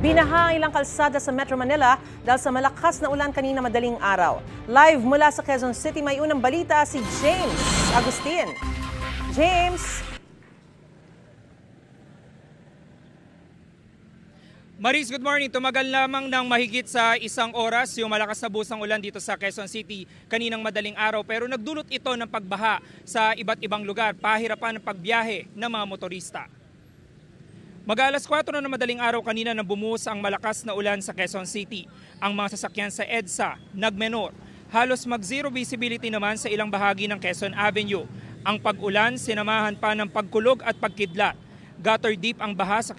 Binaha ang ilang kalsada sa Metro Manila dahil sa malakas na ulan kanina madaling araw. Live mula sa Quezon City, may unang balita si James Agustin. James! Maris, good morning. Tumagal lamang ng mahigit sa isang oras yung malakas na busang ulan dito sa Quezon City kaninang madaling araw. Pero nagdulot ito ng pagbaha sa iba't ibang lugar, pahirapan ng pagbiyahe ng mga motorista. Mag-alas 4 na madaling araw kanina nang bumuhos ang malakas na ulan sa Quezon City. Ang mga sasakyan sa EDSA nagmenor. Halos mag-zero visibility naman sa ilang bahagi ng Quezon Avenue. Ang pag-ulan sinamahan pa ng pagkulog at pagkidlat. Gutter deep ang baha sa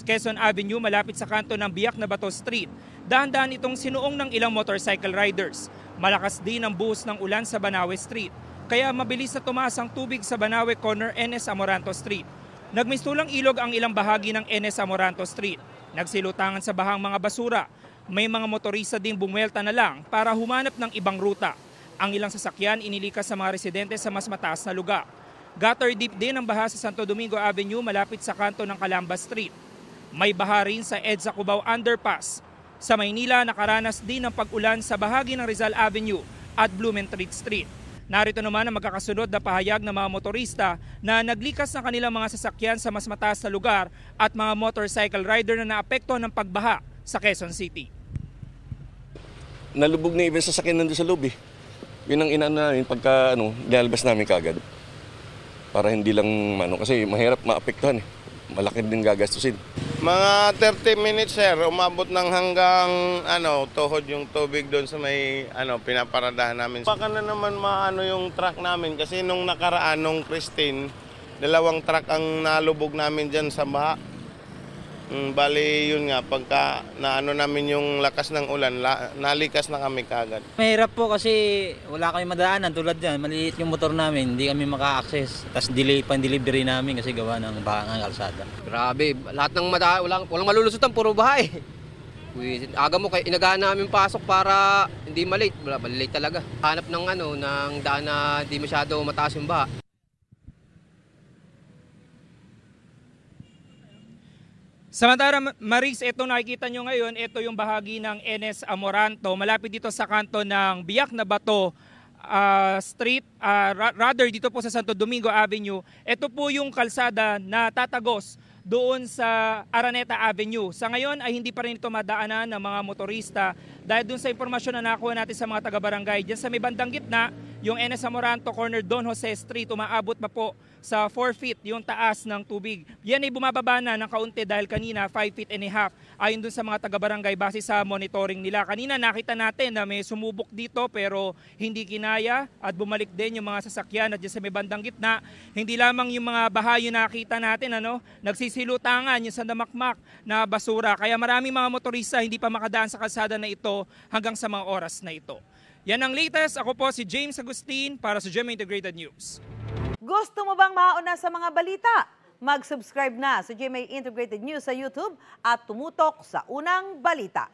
Quezon Avenue malapit sa kanto ng Biak na Bato Street. Dahan-dahan itong sinuong ng ilang motorcycle riders. Malakas din ang buhos ng ulan sa Banawe Street. Kaya mabilis na tumaas ang tubig sa Banawe Corner NS Amoranto Street. Nagmistulang ilog ang ilang bahagi ng NS Amoranto Street. Nagsilutangan sa bahang mga basura. May mga motorista ding bumwelta na lang para humanap ng ibang ruta. Ang ilang sasakyan inilikas sa mga residente sa mas mataas na lugar. Gutter deep din ang baha sa Santo Domingo Avenue malapit sa kanto ng Calamba Street. May baha rin sa EDSA Cubao Underpass. Sa Maynila, nakaranas din ng pag-ulan sa bahagi ng Rizal Avenue at Blumentritt Street. Narito naman ang magkakasunod na pahayag ng mga motorista na naglikas ng kanilang mga sasakyan sa mas mataas na lugar at mga motorcycle rider na naapektuhan ng pagbaha sa Quezon City. Nalubog na even sasakyan nandun sa loob eh. Yun ang inano namin pagka nilalabas namin kagad. Para hindi lang kasi mahirap maapektuhan eh. Malaki din gagastusin. Mga 30 minutes sir, umabot ng hanggang tuhod yung tubig doon sa may pinaparadahan namin. Baka na naman maano yung truck namin kasi nung nakaraan nung Christine, 2 truck ang nalubog namin diyan sa baha. Bali yun nga, pagka naano namin yung lakas ng ulan, nalikas na kami kagad. Mahirap po kasi wala kami madaanan tulad yan. Maliit yung motor namin, hindi kami maka-access. Tapos delay pa yung delivery namin kasi gawa ng baha ng kalsada. Grabe, lahat ng walang malulusutan, puro baha eh. Aga mo, inagahan namin pasok para hindi malate. Malate talaga. Hanap ng ng daan na di masyado mataas yung baha. Samantala, Maris, ito nakikita nyo ngayon, ito yung bahagi ng NS Amoranto, malapit dito sa kanto ng Biak na Bato Street, rather dito po sa Santo Domingo Avenue. Ito po yung kalsada na tatagos doon sa Araneta Avenue. Sa ngayon ay hindi pa rin ito madaanan ng mga motorista dahil doon sa impormasyon na nakuha natin sa mga taga-barangay. Diyan sa may bandang gitna, yung NS Amoranto Corner Don Jose Street, umaabot pa po sa 4 feet yung taas ng tubig. Yan ay bumababa na ng kaunti dahil kanina 5.5 feet ayon dun sa mga taga-barangay base sa monitoring nila. Kanina nakita natin na may sumubok dito pero hindi kinaya at bumalik din yung mga sasakyan at dyan sa may bandang gitna. Hindi lamang yung mga baha yung nakita natin, nagsisilutangan yung sandamakmak na basura. Kaya maraming mga motorista hindi pa makadaan sa kalsada na ito hanggang sa mga oras na ito. Yan ang latest. Ako po si James Agustin para sa GMA Integrated News. Gusto mo bang mauna sa mga balita? Mag-subscribe na sa GMA Integrated News sa YouTube at tumutok sa unang balita.